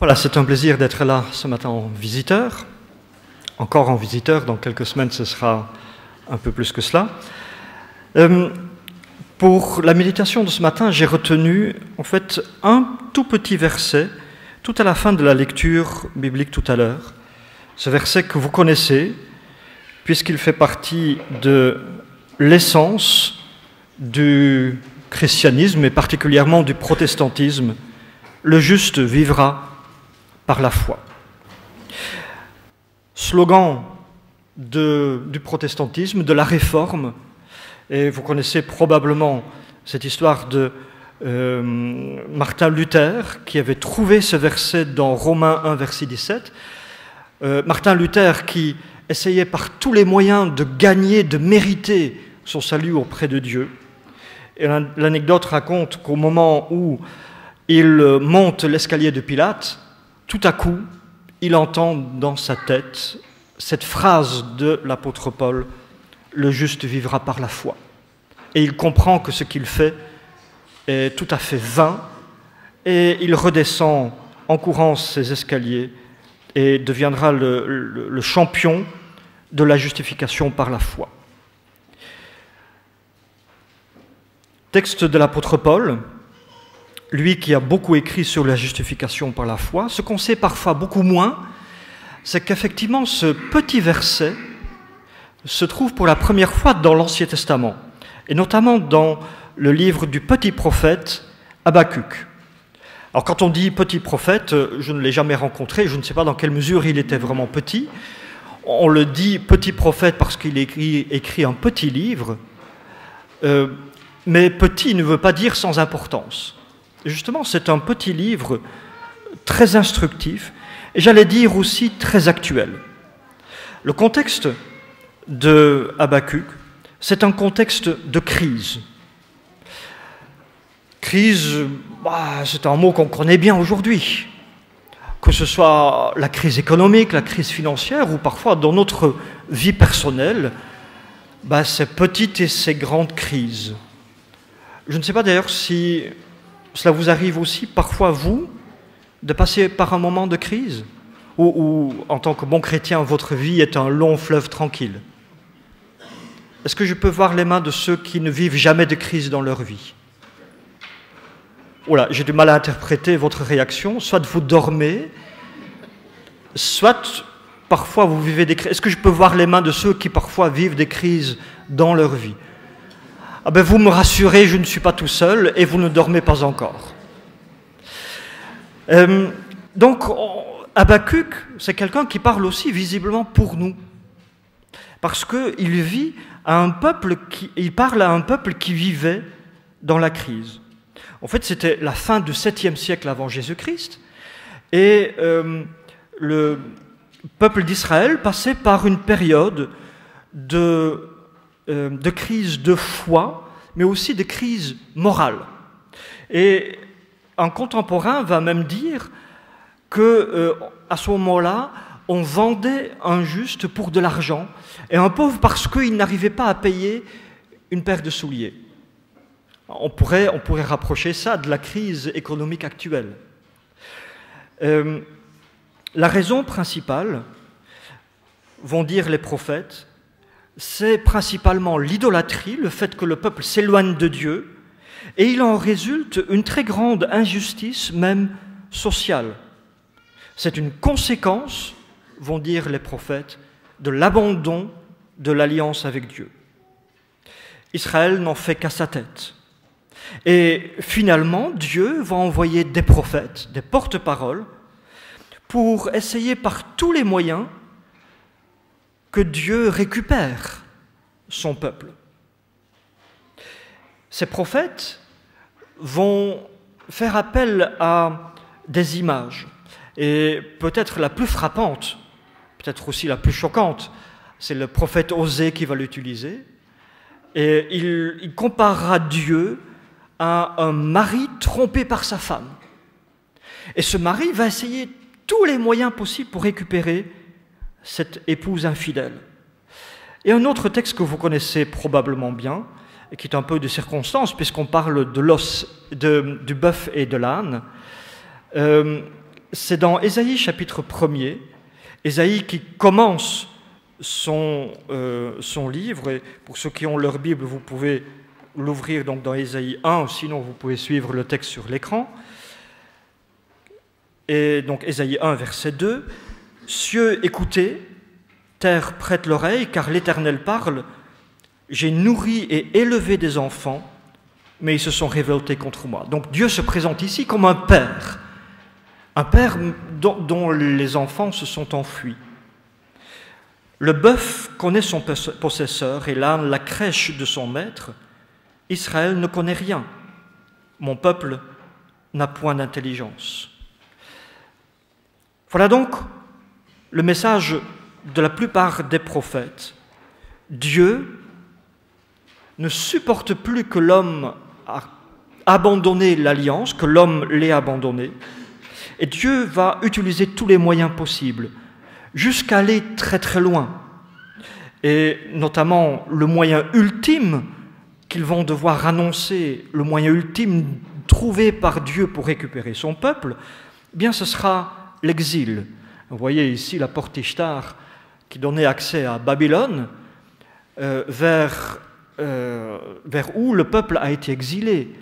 Voilà, c'est un plaisir d'être là ce matin en visiteur. Encore en visiteur, dans quelques semaines ce sera un peu plus que cela. Pour la méditation de ce matin, j'ai retenu en fait un tout petit verset, tout à la fin de la lecture biblique tout à l'heure. Ce verset que vous connaissez, puisqu'il fait partie de l'essence du christianisme et particulièrement du protestantisme. Le juste vivra par la foi. Slogan du protestantisme, de la réforme, et vous connaissez probablement cette histoire de Martin Luther qui avait trouvé ce verset dans Romains 1, verset 17. Martin Luther qui essayait par tous les moyens de gagner, de mériter son salut auprès de Dieu. Et l'anecdote raconte qu'au moment où il monte l'escalier de Pilate, tout à coup, il entend dans sa tête cette phrase de l'apôtre Paul, « Le juste vivra par la foi ». Et il comprend que ce qu'il fait est tout à fait vain, et il redescend en courant ces escaliers et deviendra le champion de la justification par la foi. Texte de l'apôtre Paul, lui qui a beaucoup écrit sur la justification par la foi. Ce qu'on sait parfois beaucoup moins, c'est qu'effectivement ce petit verset se trouve pour la première fois dans l'Ancien Testament, et notamment dans le livre du petit prophète Habakkuk. Alors quand on dit petit prophète, je ne l'ai jamais rencontré, je ne sais pas dans quelle mesure il était vraiment petit. On le dit petit prophète parce qu'il écrit un petit livre, mais petit ne veut pas dire sans importance. Justement, c'est un petit livre très instructif, et j'allais dire aussi très actuel. Le contexte de Habakkuk, c'est un contexte de crise. Crise, c'est un mot qu'on connaît bien aujourd'hui. Que ce soit la crise économique, la crise financière, ou parfois dans notre vie personnelle, ces petites et ces grandes crises. Je ne sais pas d'ailleurs si cela vous arrive aussi, parfois vous, de passer par un moment de crise, ou en tant que bon chrétien, votre vie est un long fleuve tranquille. Est-ce que je peux voir les mains de ceux qui ne vivent jamais de crise dans leur vie? Voilà, j'ai du mal à interpréter votre réaction. Soit vous dormez, soit parfois vous vivez des crises. Est-ce que je peux voir les mains de ceux qui parfois vivent des crises dans leur vie? Vous me rassurez, je ne suis pas tout seul et vous ne dormez pas encore. Donc, Habakkuk, c'est quelqu'un qui parle aussi visiblement pour nous. Parce qu'il vit à un peuple il parle à un peuple qui vivait dans la crise. En fait, c'était la fin du 7e siècle avant Jésus-Christ, et le peuple d'Israël passait par une période de crise de foi, mais aussi de crise morale. Et un contemporain va même dire qu'à ce moment-là, on vendait un juste pour de l'argent et un pauvre parce qu'il n'arrivait pas à payer une paire de souliers. On pourrait rapprocher ça de la crise économique actuelle. La raison principale, vont dire les prophètes, c'est principalement l'idolâtrie, le fait que le peuple s'éloigne de Dieu, et il en résulte une très grande injustice, même sociale. C'est une conséquence, vont dire les prophètes, de l'abandon de l'alliance avec Dieu. Israël n'en fait qu'à sa tête. Et finalement, Dieu va envoyer des prophètes, des porte-paroles, pour essayer par tous les moyens que Dieu récupère son peuple. Ces prophètes vont faire appel à des images. Et peut-être la plus frappante, peut-être aussi la plus choquante, c'est le prophète Osée qui va l'utiliser. Et il comparera Dieu à un mari trompé par sa femme. Et ce mari va essayer tous les moyens possibles pour récupérer cette épouse infidèle. Et un autre texte que vous connaissez probablement bien, et qui est un peu de circonstance, puisqu'on parle de l'os du bœuf et de l'âne, c'est dans Ésaïe chapitre 1er, Ésaïe qui commence son livre, et pour ceux qui ont leur Bible, vous pouvez l'ouvrir donc dans Ésaïe 1, sinon vous pouvez suivre le texte sur l'écran. Et donc Ésaïe 1, verset 2, « Cieux, écoutez, terre, prête l'oreille, car l'Éternel parle. J'ai nourri et élevé des enfants, mais ils se sont révoltés contre moi. » Donc Dieu se présente ici comme un père dont les enfants se sont enfuis. Le bœuf connaît son possesseur et l'âne la crèche de son maître. Israël ne connaît rien. Mon peuple n'a point d'intelligence. Voilà donc le message de la plupart des prophètes. Dieu ne supporte plus que l'homme a abandonné l'alliance, que l'homme l'ait abandonné, et Dieu va utiliser tous les moyens possibles, jusqu'à aller très très loin. Et notamment le moyen ultime qu'ils vont devoir annoncer, le moyen ultime trouvé par Dieu pour récupérer son peuple, eh bien ce sera l'exil. Vous voyez ici la porte Ishtar qui donnait accès à Babylone, vers où le peuple a été exilé.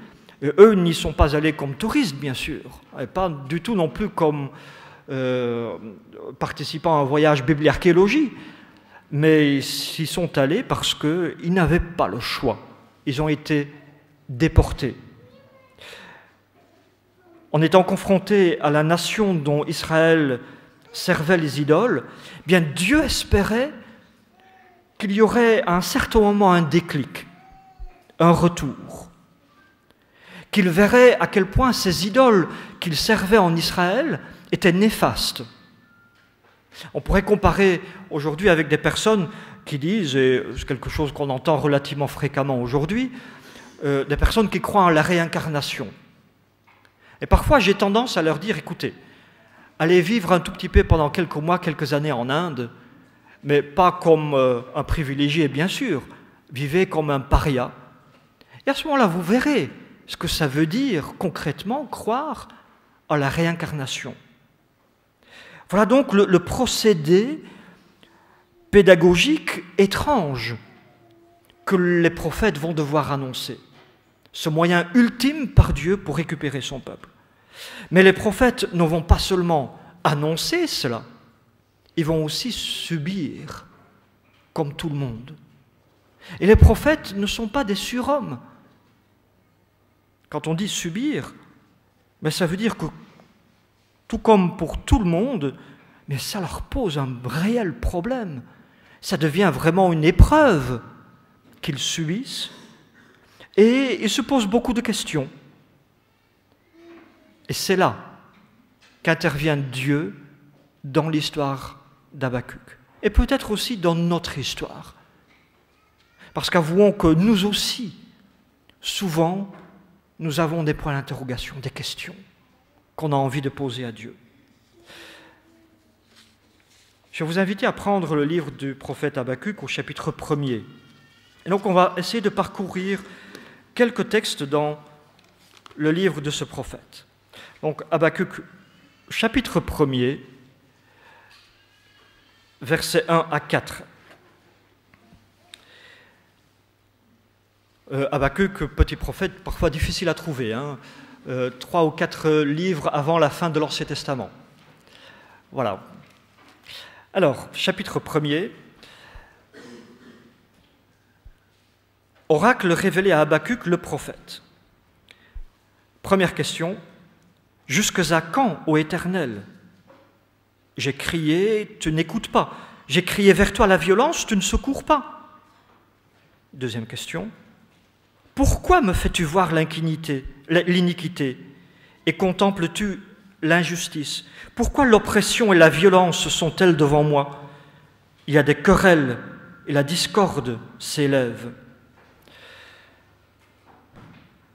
Et eux n'y sont pas allés comme touristes, bien sûr, et pas du tout non plus comme participant à un voyage bibliarchéologie, mais ils y sont allés parce qu'ils n'avaient pas le choix. Ils ont été déportés. En étant confrontés à la nation dont Israël servait les idoles, eh bien Dieu espérait qu'il y aurait à un certain moment un déclic, un retour, qu'il verrait à quel point ces idoles qu'il servait en Israël étaient néfastes. On pourrait comparer aujourd'hui avec des personnes qui disent, et c'est quelque chose qu'on entend relativement fréquemment aujourd'hui, des personnes qui croient en la réincarnation. Et parfois j'ai tendance à leur dire, écoutez, allez vivre un tout petit peu pendant quelques mois, quelques années en Inde, mais pas comme un privilégié, bien sûr, vivez comme un paria. Et à ce moment-là, vous verrez ce que ça veut dire concrètement croire à la réincarnation. Voilà donc le procédé pédagogique étrange que les prophètes vont devoir annoncer. Ce moyen ultime par Dieu pour récupérer son peuple. Mais les prophètes ne vont pas seulement annoncer cela, ils vont aussi subir, comme tout le monde. Et les prophètes ne sont pas des surhommes. Quand on dit subir, mais ça veut dire que, tout comme pour tout le monde, mais ça leur pose un réel problème. Ça devient vraiment une épreuve qu'ils subissent, et ils se posent beaucoup de questions. Et c'est là qu'intervient Dieu dans l'histoire d'Habacuc, et peut-être aussi dans notre histoire. Parce qu'avouons que nous aussi, souvent, nous avons des points d'interrogation, des questions qu'on a envie de poser à Dieu. Je vais vous inviter à prendre le livre du prophète Habacuc au chapitre 1er. Et donc on va essayer de parcourir quelques textes dans le livre de ce prophète. Donc Habacuc, chapitre 1er, versets 1 à 4. Habacuc, petit prophète, parfois difficile à trouver, 3 ou 4 livres avant la fin de l'Ancien Testament. Voilà. Alors, chapitre 1er. Oracle révélé à Habacuc le prophète. Première question. Jusque à quand, ô Éternel? J'ai crié, tu n'écoutes pas. J'ai crié vers toi la violence, tu ne secours pas. Deuxième question. Pourquoi me fais-tu voir l'iniquité et contemples-tu l'injustice? Pourquoi l'oppression et la violence sont-elles devant moi? Il y a des querelles et la discorde s'élève.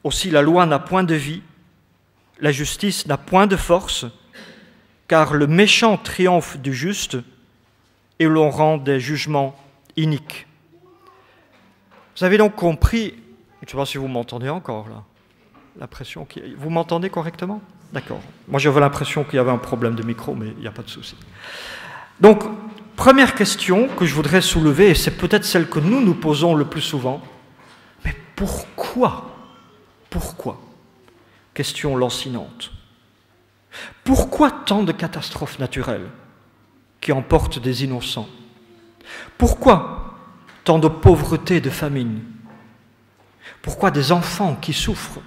Aussi la loi n'a point de vie, la justice n'a point de force, car le méchant triomphe du juste et l'on rend des jugements iniques. Vous avez donc compris, je ne sais pas si vous m'entendez encore là, la pression qui... Vous m'entendez correctement ? D'accord. Moi, j'avais l'impression qu'il y avait un problème de micro, mais il n'y a pas de souci. Donc, première question que je voudrais soulever, et c'est peut-être celle que nous nous posons le plus souvent, mais pourquoi? Pourquoi? Question lancinante. Pourquoi tant de catastrophes naturelles qui emportent des innocents? Pourquoi tant de pauvreté et de famine? Pourquoi des enfants qui souffrent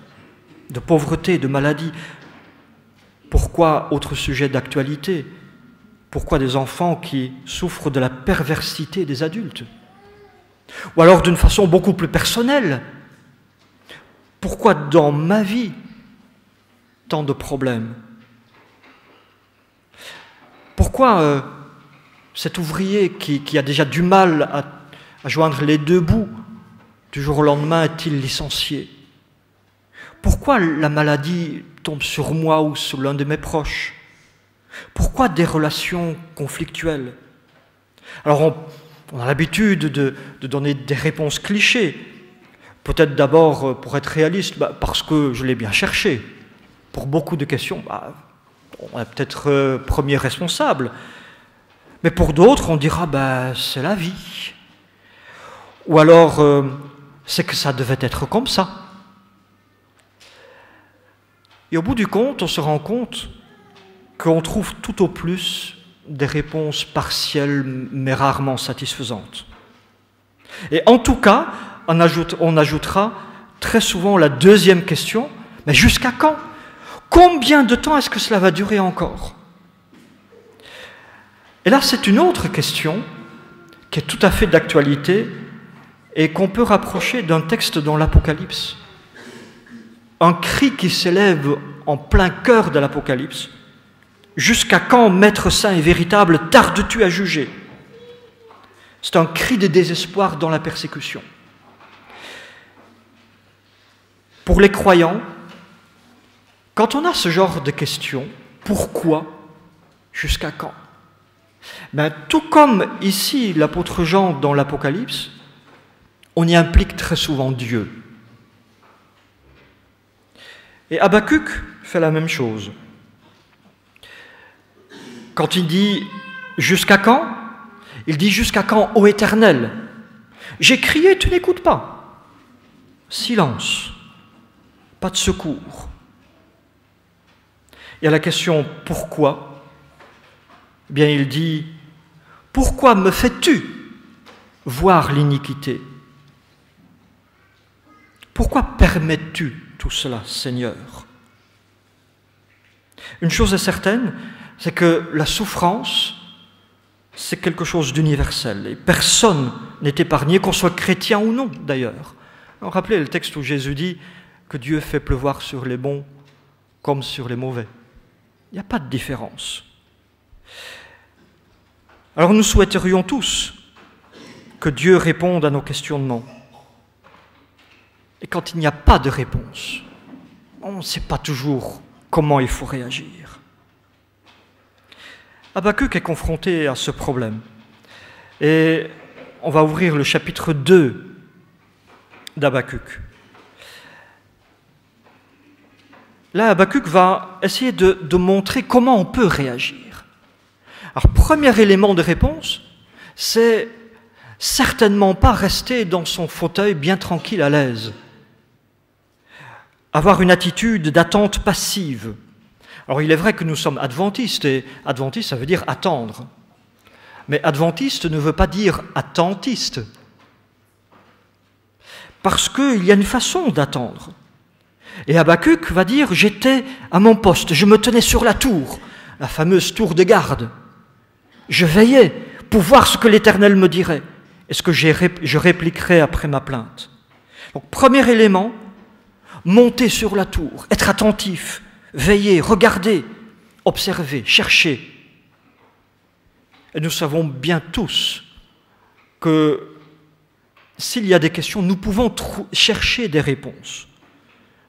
de pauvreté et de maladie? Pourquoi, autre sujet d'actualité, pourquoi des enfants qui souffrent de la perversité des adultes? Ou alors d'une façon beaucoup plus personnelle, pourquoi dans ma vie tant de problèmes? Pourquoi cet ouvrier qui a déjà du mal à joindre les deux bouts, du jour au lendemain est-il licencié? Pourquoi la maladie tombe sur moi ou sur l'un de mes proches? Pourquoi des relations conflictuelles? Alors on a l'habitude de donner des réponses clichés. Peut-être d'abord, pour être réaliste, parce que je l'ai bien cherché. Pour beaucoup de questions, on est peut-être premier responsable. Mais pour d'autres, on dira, c'est la vie. Ou alors, c'est que ça devait être comme ça. Et au bout du compte, on se rend compte qu'on trouve tout au plus des réponses partielles, mais rarement satisfaisantes. Et en tout cas, on ajoutera très souvent la deuxième question, mais jusqu'à quand? Combien de temps est-ce que cela va durer encore? Et là, c'est une autre question qui est tout à fait d'actualité et qu'on peut rapprocher d'un texte dans l'Apocalypse. Un cri qui s'élève en plein cœur de l'Apocalypse. Jusqu'à quand, Maître saint et véritable, tardes-tu à juger? C'est un cri de désespoir dans la persécution. Pour les croyants, quand on a ce genre de questions, pourquoi, jusqu'à quand? Tout comme ici l'apôtre Jean dans l'Apocalypse, on y implique très souvent Dieu. Et Habakkuk fait la même chose. Quand il dit « jusqu'à quand ?» il dit « jusqu'à quand, ô Éternel? J'ai crié, tu n'écoutes pas. Silence, pas de secours. » Et à la question « pourquoi ?» eh bien il dit « pourquoi me fais-tu voir l'iniquité? Pourquoi permets-tu tout cela, Seigneur? » Une chose est certaine, c'est que la souffrance, c'est quelque chose d'universel. Et personne n'est épargné, qu'on soit chrétien ou non, d'ailleurs. Rappelez le texte où Jésus dit que Dieu fait pleuvoir sur les bons comme sur les mauvais. Il n'y a pas de différence. Alors nous souhaiterions tous que Dieu réponde à nos questionnements. Et quand il n'y a pas de réponse, on ne sait pas toujours comment il faut réagir. Habakkuk est confronté à ce problème. Et on va ouvrir le chapitre 2 d'Habakkuk. Là, Habakkuk va essayer de montrer comment on peut réagir. Alors, premier élément de réponse, c'est certainement pas rester dans son fauteuil bien tranquille, à l'aise. Avoir une attitude d'attente passive. Alors, il est vrai que nous sommes adventistes, et adventiste, ça veut dire attendre. Mais adventiste ne veut pas dire attentiste. Parce qu'il y a une façon d'attendre. Et Habakkuk va dire « j'étais à mon poste, je me tenais sur la tour, la fameuse tour de garde. Je veillais pour voir ce que l'Éternel me dirait et ce que je répliquerais après ma plainte. » Donc, premier élément, monter sur la tour, être attentif, veiller, regarder, observer, chercher. Et nous savons bien tous que s'il y a des questions, nous pouvons chercher des réponses.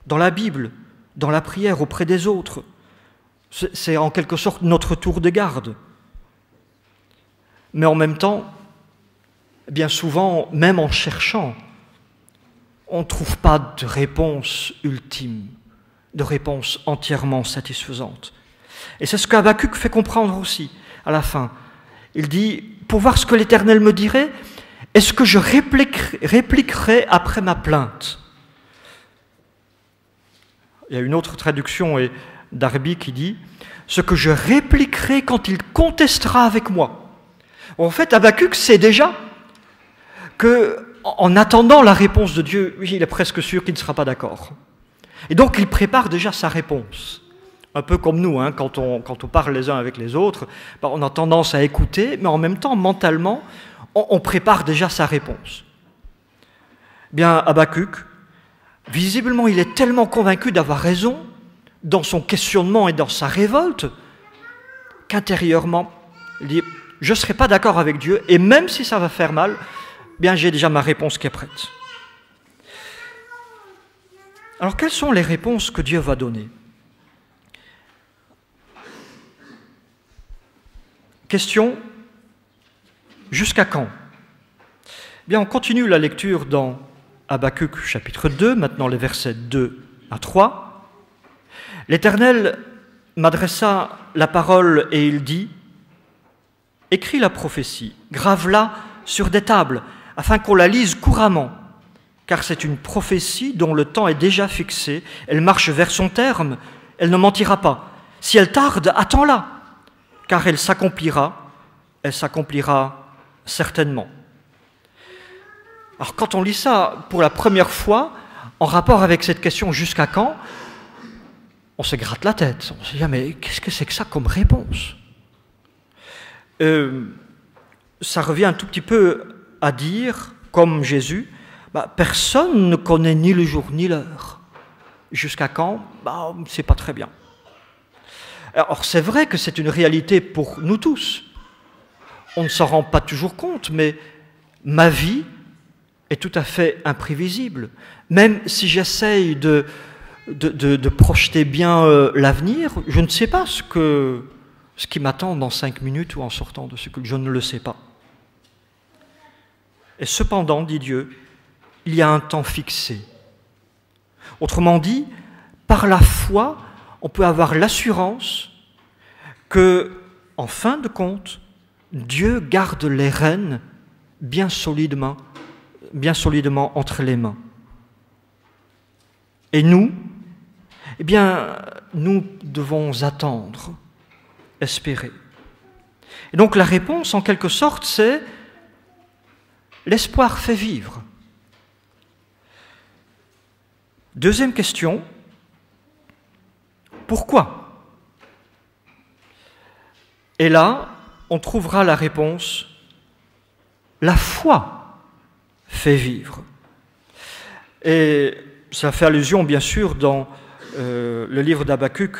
Dans la Bible, dans la prière auprès des autres. C'est en quelque sorte notre tour de garde. Mais en même temps, bien souvent, même en cherchant, on ne trouve pas de réponse ultime. de réponse entièrement satisfaisante. Et c'est ce qu'Habacuc fait comprendre aussi à la fin. Il dit, pour voir ce que l'Éternel me dirait, est-ce que je répliquerai après ma plainte? Il y a une autre traduction d'Arbi qui dit, ce que je répliquerai quand il contestera avec moi. En fait, Habacuc sait déjà qu'en attendant la réponse de Dieu, il est presque sûr qu'il ne sera pas d'accord. Et donc, il prépare déjà sa réponse. Un peu comme nous, hein, quand on parle les uns avec les autres, on a tendance à écouter, mais en même temps, mentalement, on prépare déjà sa réponse. Bien, Habacuc, visiblement, il est tellement convaincu d'avoir raison dans son questionnement et dans sa révolte, qu'intérieurement, il dit, je ne serai pas d'accord avec Dieu, et même si ça va faire mal, bien, j'ai déjà ma réponse qui est prête. Alors, quelles sont les réponses que Dieu va donner? Question, jusqu'à quand? Bien, on continue la lecture dans Habacuc chapitre 2, maintenant les versets 2 à 3. L'Éternel m'adressa la parole et il dit, « Écris la prophétie, grave-la sur des tables, afin qu'on la lise couramment, car c'est une prophétie dont le temps est déjà fixé, elle marche vers son terme, elle ne mentira pas. Si elle tarde, attends-la, car elle s'accomplira certainement. » Alors quand on lit ça pour la première fois, en rapport avec cette question « jusqu'à quand ?», on se gratte la tête. On se dit « mais qu'est-ce que c'est que ça comme réponse ?» Ça revient un tout petit peu à dire, comme Jésus, personne ne connaît ni le jour ni l'heure. Jusqu'à quand? C'est pas très bien. Alors c'est vrai que c'est une réalité pour nous tous. On ne s'en rend pas toujours compte, mais ma vie est tout à fait imprévisible. Même si j'essaye de projeter bien l'avenir, je ne sais pas ce qui m'attend dans 5 minutes ou en sortant de ce que je ne le sais pas. Et cependant, dit Dieu, il y a un temps fixé. Autrement dit, par la foi, on peut avoir l'assurance que, en fin de compte, Dieu garde les rênes bien solidement entre les mains. Et nous, eh bien, nous devons attendre, espérer. Et donc la réponse, en quelque sorte, c'est l'espoir fait vivre. Deuxième question, pourquoi? Et là, on trouvera la réponse, la foi fait vivre. Et ça fait allusion, bien sûr, dans le livre d'Habacuc,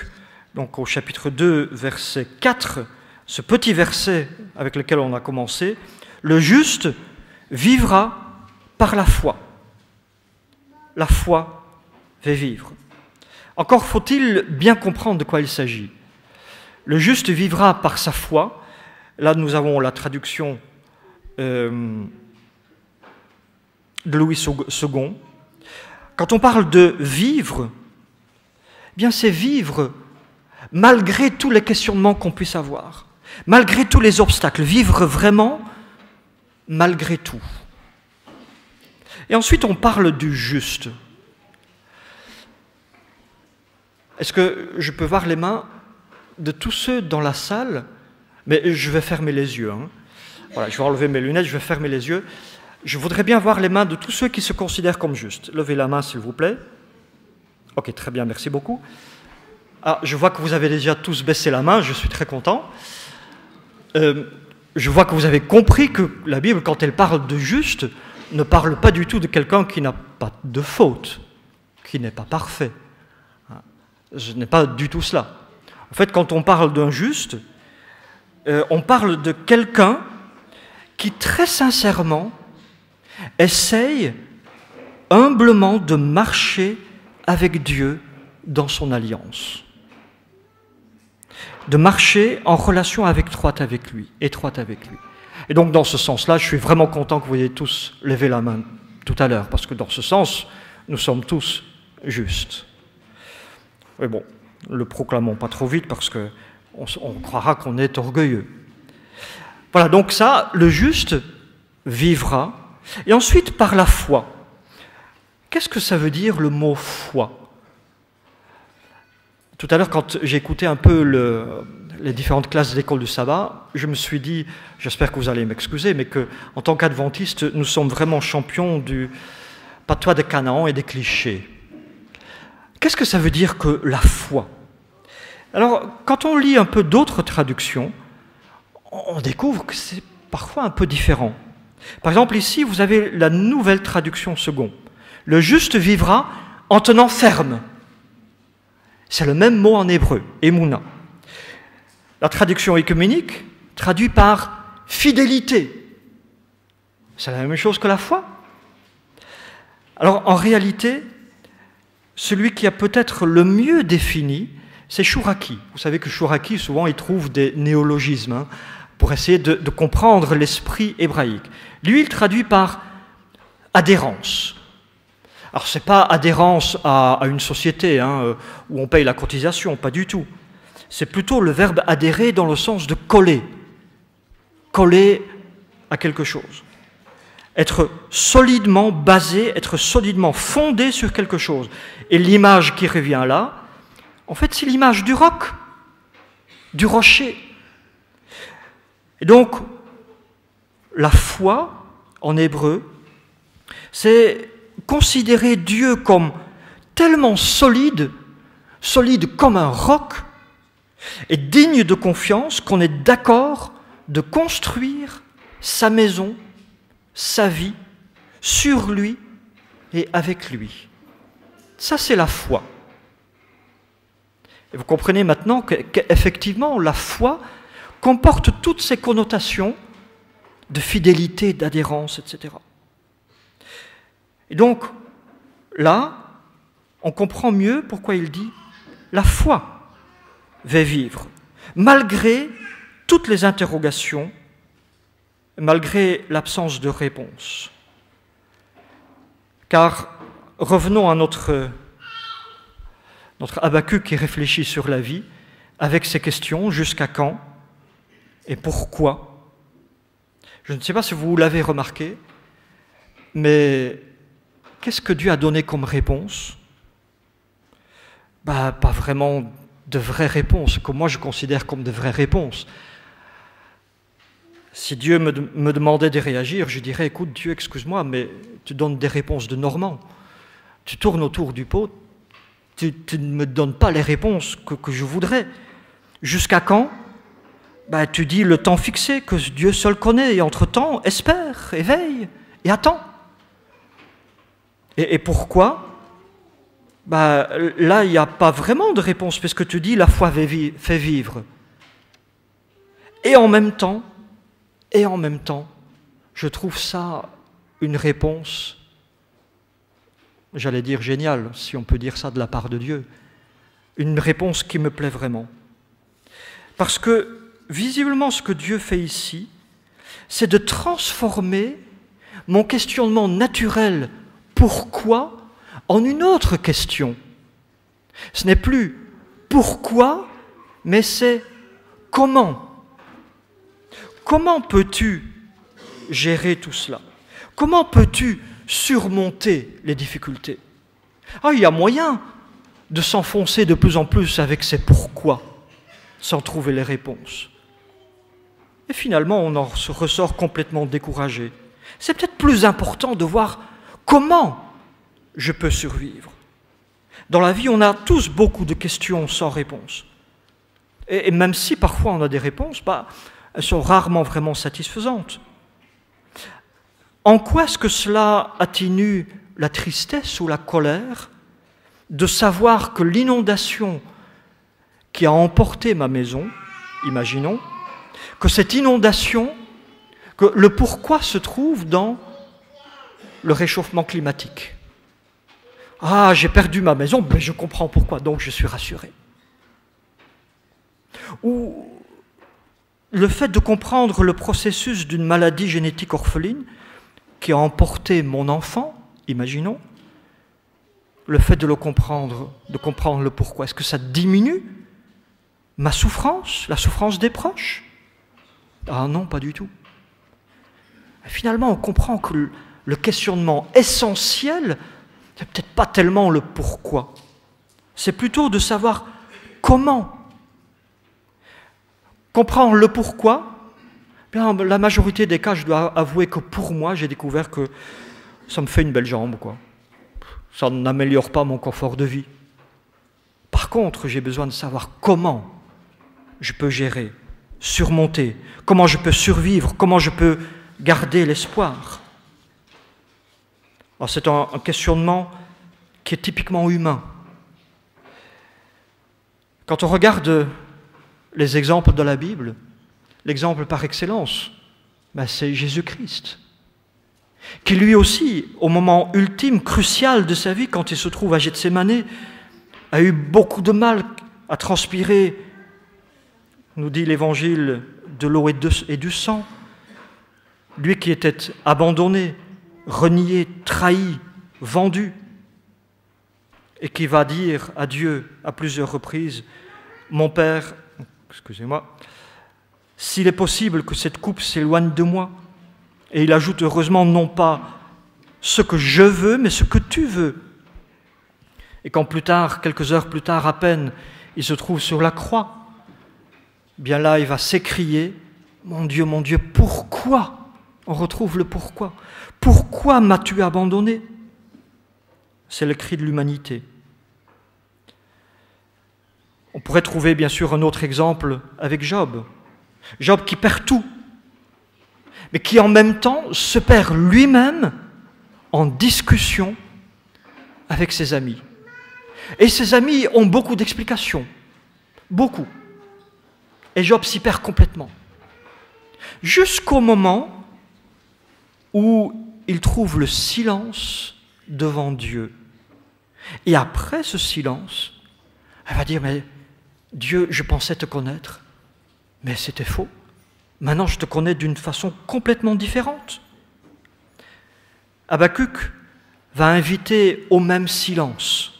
donc au chapitre 2, verset 4, ce petit verset avec lequel on a commencé, « Le juste vivra par la foi. » La foi fait vivre. Encore faut-il bien comprendre de quoi il s'agit. Le juste vivra par sa foi. Là, nous avons la traduction de Louis II. Quand on parle de vivre, eh bien c'est vivre malgré tous les questionnements qu'on puisse avoir, malgré tous les obstacles, vivre vraiment malgré tout. Et ensuite, on parle du juste. Est-ce que je peux voir les mains de tous ceux dans la salle? Mais je vais fermer les yeux. Hein. Voilà, je vais enlever mes lunettes, je vais fermer les yeux. Je voudrais bien voir les mains de tous ceux qui se considèrent comme justes. Levez la main, s'il vous plaît. Ok, très bien, merci beaucoup. Ah, je vois que vous avez déjà tous baissé la main, je suis très content. Je vois que vous avez compris que la Bible, quand elle parle de juste, ne parle pas du tout de quelqu'un qui n'a pas de faute, qui n'est pas parfait. Ce n'est pas du tout cela. En fait, quand on parle d'un juste, on parle de quelqu'un qui, très sincèrement, essaye humblement de marcher avec Dieu dans son alliance. De marcher en relation étroite avec lui. Et donc, dans ce sens-là, je suis vraiment content que vous ayez tous levé la main tout à l'heure, parce que dans ce sens, nous sommes tous justes. Mais bon, ne le proclamons pas trop vite parce qu'on croira qu'on est orgueilleux. Voilà, donc ça, le juste vivra. Et ensuite, par la foi. Qu'est-ce que ça veut dire le mot foi? Tout à l'heure, quand j'écoutais un peu les différentes classes d'école du sabbat, je me suis dit, j'espère que vous allez m'excuser, mais qu'en tant qu'adventistes, nous sommes vraiment champions du patois de Canaan et des clichés. Qu'est-ce que ça veut dire que la foi? Alors, quand on lit un peu d'autres traductions, on découvre que c'est parfois un peu différent. Par exemple, ici, vous avez la nouvelle traduction seconde. Le juste vivra en tenant ferme. C'est le même mot en hébreu, émouna. La traduction œcuménique traduit par fidélité. C'est la même chose que la foi. Alors, en réalité, celui qui a peut-être le mieux défini, c'est Chouraki. Vous savez que Chouraki, souvent, il trouve des néologismes pour essayer de comprendre l'esprit hébraïque. Lui, il traduit par adhérence. Alors, ce n'est pas adhérence à une société où on paye la cotisation, pas du tout. C'est plutôt le verbe adhérer dans le sens de coller. Coller à quelque chose. Être solidement basé, être solidement fondé sur quelque chose. Et l'image qui revient là, en fait, c'est l'image du roc, du rocher. Et donc, la foi, en hébreu, c'est considérer Dieu comme tellement solide, solide comme un roc, et digne de confiance qu'on est d'accord de construire sa maison, sa vie, sur lui et avec lui. Ça, c'est la foi. Et vous comprenez maintenant qu'effectivement, la foi comporte toutes ces connotations de fidélité, d'adhérence, etc. Et donc, là, on comprend mieux pourquoi il dit « la foi va vivre », malgré toutes les interrogations, malgré l'absence de réponse. Car, revenons à notre Habakkuk qui réfléchit sur la vie, avec ces questions, jusqu'à quand et pourquoi? Je ne sais pas si vous l'avez remarqué, mais qu'est-ce que Dieu a donné comme réponse? Pas vraiment de vraies réponses, que moi je considère comme de vraies réponses. Si Dieu me demandait de réagir, je dirais, écoute Dieu, excuse-moi, mais tu donnes des réponses de Normand. Tu tournes autour du pot, tu ne me donnes pas les réponses que je voudrais. Jusqu'à quand? Tu dis le temps fixé, que Dieu seul connaît, et entre-temps, espère, éveille, et attends. Et pourquoi? Là, il n'y a pas vraiment de réponse, puisque tu dis la foi fait vivre. Et en même temps, je trouve ça une réponse, j'allais dire géniale, si on peut dire ça de la part de Dieu, une réponse qui me plaît vraiment. Parce que, visiblement, ce que Dieu fait ici, c'est de transformer mon questionnement naturel « pourquoi ?» en une autre question. Ce n'est plus « pourquoi ?» mais c'est « comment ?» Comment peux-tu gérer tout cela? Comment peux-tu surmonter les difficultés? Il y a moyen de s'enfoncer de plus en plus avec ces « pourquoi ?» sans trouver les réponses. Et finalement, on en ressort complètement découragé. C'est peut-être plus important de voir comment je peux survivre. Dans la vie, on a tous beaucoup de questions sans réponse. Et même si parfois on a des réponses, elles sont rarement vraiment satisfaisantes. En quoi est-ce que cela atténue la tristesse ou la colère de savoir que l'inondation qui a emporté ma maison, imaginons, que cette inondation, que le pourquoi se trouve dans le réchauffement climatique. J'ai perdu ma maison, mais je comprends pourquoi, donc je suis rassuré. Ou le fait de comprendre le processus d'une maladie génétique orpheline qui a emporté mon enfant, imaginons, le fait de le comprendre, de comprendre le pourquoi? Est-ce que ça diminue ma souffrance, la souffrance des proches? Ah non, pas du tout. Finalement, on comprend que le questionnement essentiel, c'est peut-être pas tellement le pourquoi. C'est plutôt de savoir comment. Comprendre le pourquoi, bien, la majorité des cas, je dois avouer que pour moi, j'ai découvert que ça me fait une belle jambe, quoi. Ça n'améliore pas mon confort de vie. Par contre, j'ai besoin de savoir comment je peux gérer, surmonter, comment je peux survivre, comment je peux garder l'espoir. Alors c'est un questionnement qui est typiquement humain. Quand on regarde les exemples de la Bible, l'exemple par excellence, c'est Jésus-Christ, qui lui aussi, au moment ultime, crucial de sa vie, quand il se trouve à Gethsémanée, a eu beaucoup de mal à transpirer, nous dit l'Évangile, de l'eau et du sang. Lui qui était abandonné, renié, trahi, vendu, et qui va dire à Dieu à plusieurs reprises, « Mon Père, excusez-moi, s'il est possible que cette coupe s'éloigne de moi. » Et il ajoute, heureusement, non pas ce que je veux, mais ce que tu veux. Et quand plus tard, quelques heures plus tard à peine, il se trouve sur la croix, bien là, il va s'écrier, « Mon Dieu, pourquoi ?» On retrouve le pourquoi. « Pourquoi m'as-tu abandonné ?» C'est le cri de l'humanité. On pourrait trouver bien sûr un autre exemple avec Job. Job qui perd tout, mais qui en même temps se perd lui-même en discussion avec ses amis. Et ses amis ont beaucoup d'explications, beaucoup. Et Job s'y perd complètement. Jusqu'au moment où il trouve le silence devant Dieu. Et après ce silence, elle va dire, mais Dieu, je pensais te connaître, mais c'était faux. Maintenant, je te connais d'une façon complètement différente. Habakkuk va inviter au même silence.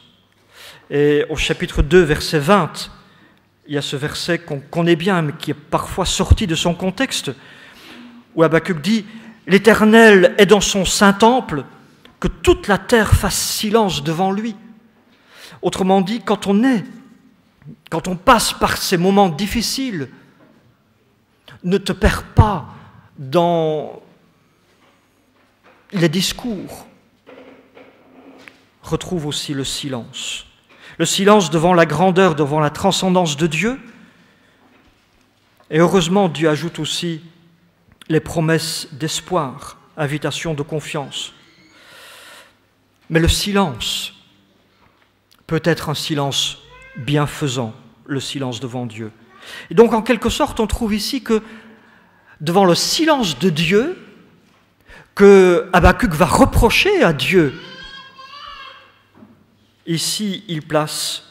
Et au chapitre 2, verset 20, il y a ce verset qu'on connaît bien, mais qui est parfois sorti de son contexte, où Habakkuk dit « L'Éternel est dans son saint temple, que toute la terre fasse silence devant lui. » Autrement dit, quand on passe par ces moments difficiles, ne te perds pas dans les discours. Retrouve aussi le silence. Le silence devant la grandeur, devant la transcendance de Dieu. Et heureusement, Dieu ajoute aussi les promesses d'espoir, invitation de confiance. Mais le silence peut être un silence bienfaisant, le silence devant Dieu. Et donc, en quelque sorte, on trouve ici que devant le silence de Dieu, que Habakkuk va reprocher à Dieu, ici, il place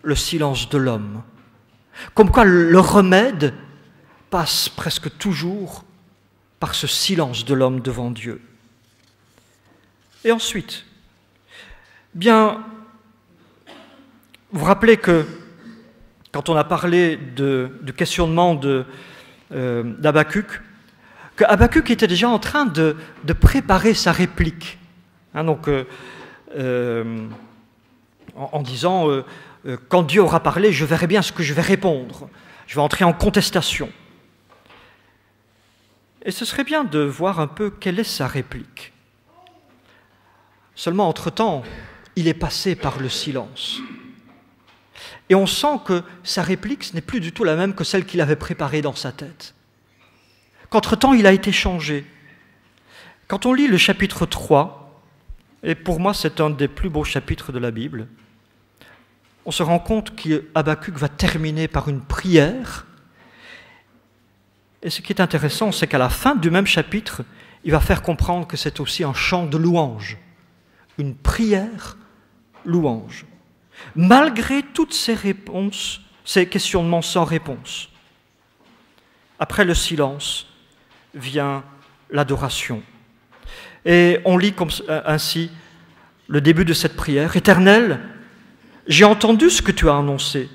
le silence de l'homme. Comme quoi, le remède passe presque toujours par ce silence de l'homme devant Dieu. Et ensuite, bien, vous vous rappelez que quand on a parlé du questionnement d'Habakkuk, que Habakkuk était déjà en train de préparer sa réplique. En disant, quand Dieu aura parlé, je verrai bien ce que je vais répondre. Je vais entrer en contestation. Et ce serait bien de voir un peu quelle est sa réplique. Seulement, entre-temps, il est passé par le silence. Et on sent que sa réplique, ce n'est plus du tout la même que celle qu'il avait préparée dans sa tête. Qu'entre-temps, il a été changé. Quand on lit le chapitre 3, et pour moi c'est un des plus beaux chapitres de la Bible, on se rend compte qu'Habakkuk va terminer par une prière. Et ce qui est intéressant, c'est qu'à la fin du même chapitre, il va faire comprendre que c'est aussi un chant de louange, une prière louange. Malgré toutes ces réponses, ces questionnements sans réponse. Après le silence vient l'adoration. Et on lit ainsi le début de cette prière. « Éternel, j'ai entendu ce que tu as annoncé.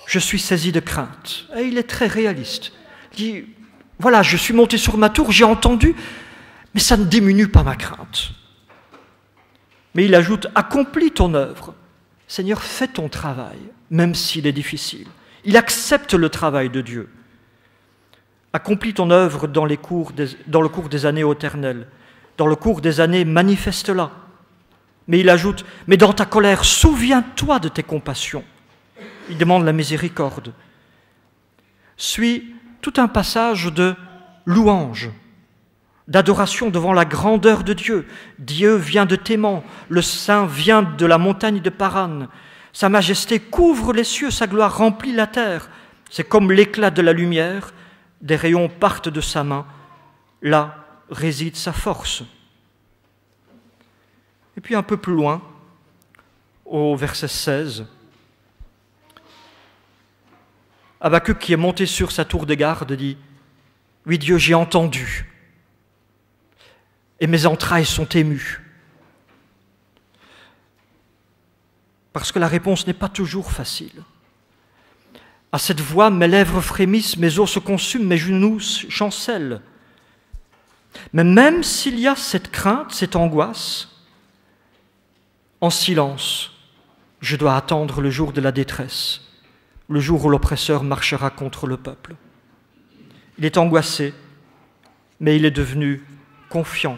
Je suis saisi de crainte. » Et il est très réaliste. Il dit, voilà, je suis monté sur ma tour, j'ai entendu, mais ça ne diminue pas ma crainte. Mais il ajoute, accomplis ton œuvre. Seigneur, fais ton travail, même s'il est difficile. Il accepte le travail de Dieu. Accomplis ton œuvre dans le cours des années éternelles. Dans le cours des années, manifeste-la. Mais il ajoute, mais dans ta colère, souviens-toi de tes compassions. Il demande la miséricorde. Suit tout un passage de louange, d'adoration devant la grandeur de Dieu. Dieu vient de Théman, le Saint vient de la montagne de Paran. Sa majesté couvre les cieux, sa gloire remplit la terre. C'est comme l'éclat de la lumière, des rayons partent de sa main. Là réside sa force. Et puis un peu plus loin, au verset 16, Habacuc, qui est monté sur sa tour de garde, dit « Oui, Dieu, j'ai entendu, et mes entrailles sont émues. » Parce que la réponse n'est pas toujours facile. À cette voix, mes lèvres frémissent, mes os se consument, mes genoux chancellent. Mais même s'il y a cette crainte, cette angoisse, en silence, je dois attendre le jour de la détresse, le jour où l'oppresseur marchera contre le peuple. Il est angoissé, mais il est devenu confiant.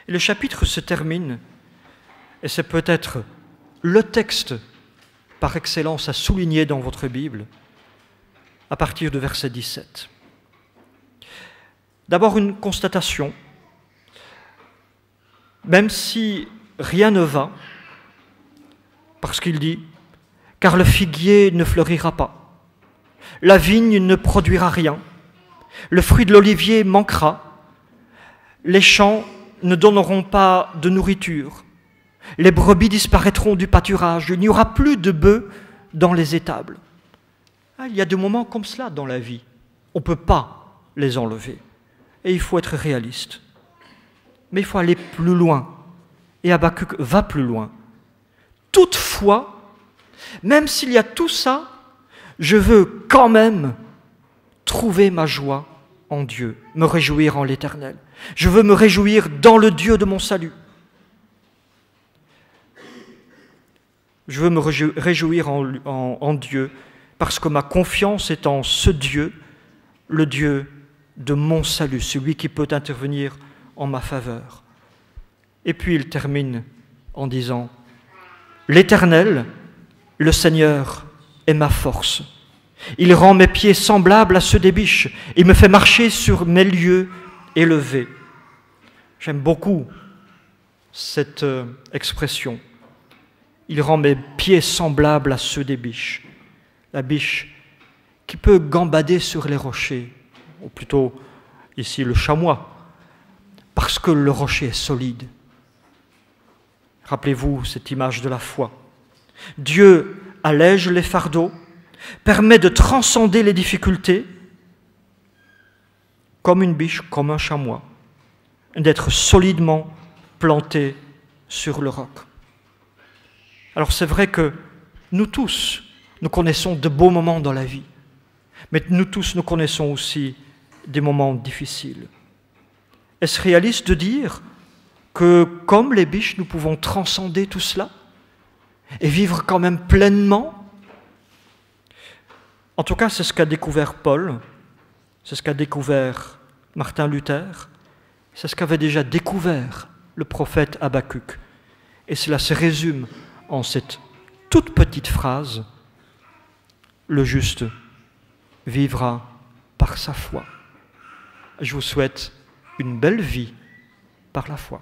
Et le chapitre se termine, et c'est peut-être le texte par excellence à souligner dans votre Bible, à partir de verset 17. D'abord une constatation, même si rien ne va, parce qu'il dit « Car le figuier ne fleurira pas, la vigne ne produira rien, le fruit de l'olivier manquera, les champs ne donneront pas de nourriture, les brebis disparaîtront du pâturage, il n'y aura plus de bœufs dans les étables. » Il y a des moments comme cela dans la vie, on ne peut pas les enlever, et il faut être réaliste. Mais il faut aller plus loin. Et Habacuc va plus loin. Toutefois, même s'il y a tout ça, je veux quand même trouver ma joie en Dieu, me réjouir en l'Éternel. Je veux me réjouir dans le Dieu de mon salut. Je veux me réjouir en Dieu parce que ma confiance est en ce Dieu, le Dieu de mon salut, celui qui peut intervenir en ma faveur. Et puis il termine en disant « L'Éternel, le Seigneur, est ma force. Il rend mes pieds semblables à ceux des biches. Il me fait marcher sur mes lieux élevés. » J'aime beaucoup cette expression. Il rend mes pieds semblables à ceux des biches. La biche qui peut gambader sur les rochers, ou plutôt ici le chamois, parce que le rocher est solide. Rappelez-vous cette image de la foi. Dieu allège les fardeaux, permet de transcender les difficultés, comme une biche, comme un chamois, d'être solidement planté sur le roc. Alors c'est vrai que nous tous, nous connaissons de beaux moments dans la vie, mais nous tous, nous connaissons aussi des moments difficiles. Est-ce réaliste de dire que, comme les biches, nous pouvons transcender tout cela et vivre quand même pleinement? En tout cas, c'est ce qu'a découvert Paul, c'est ce qu'a découvert Martin Luther, c'est ce qu'avait déjà découvert le prophète Habacuc. Et cela se résume en cette toute petite phrase, « Le juste vivra par sa foi ». Je vous souhaite une belle vie par la foi.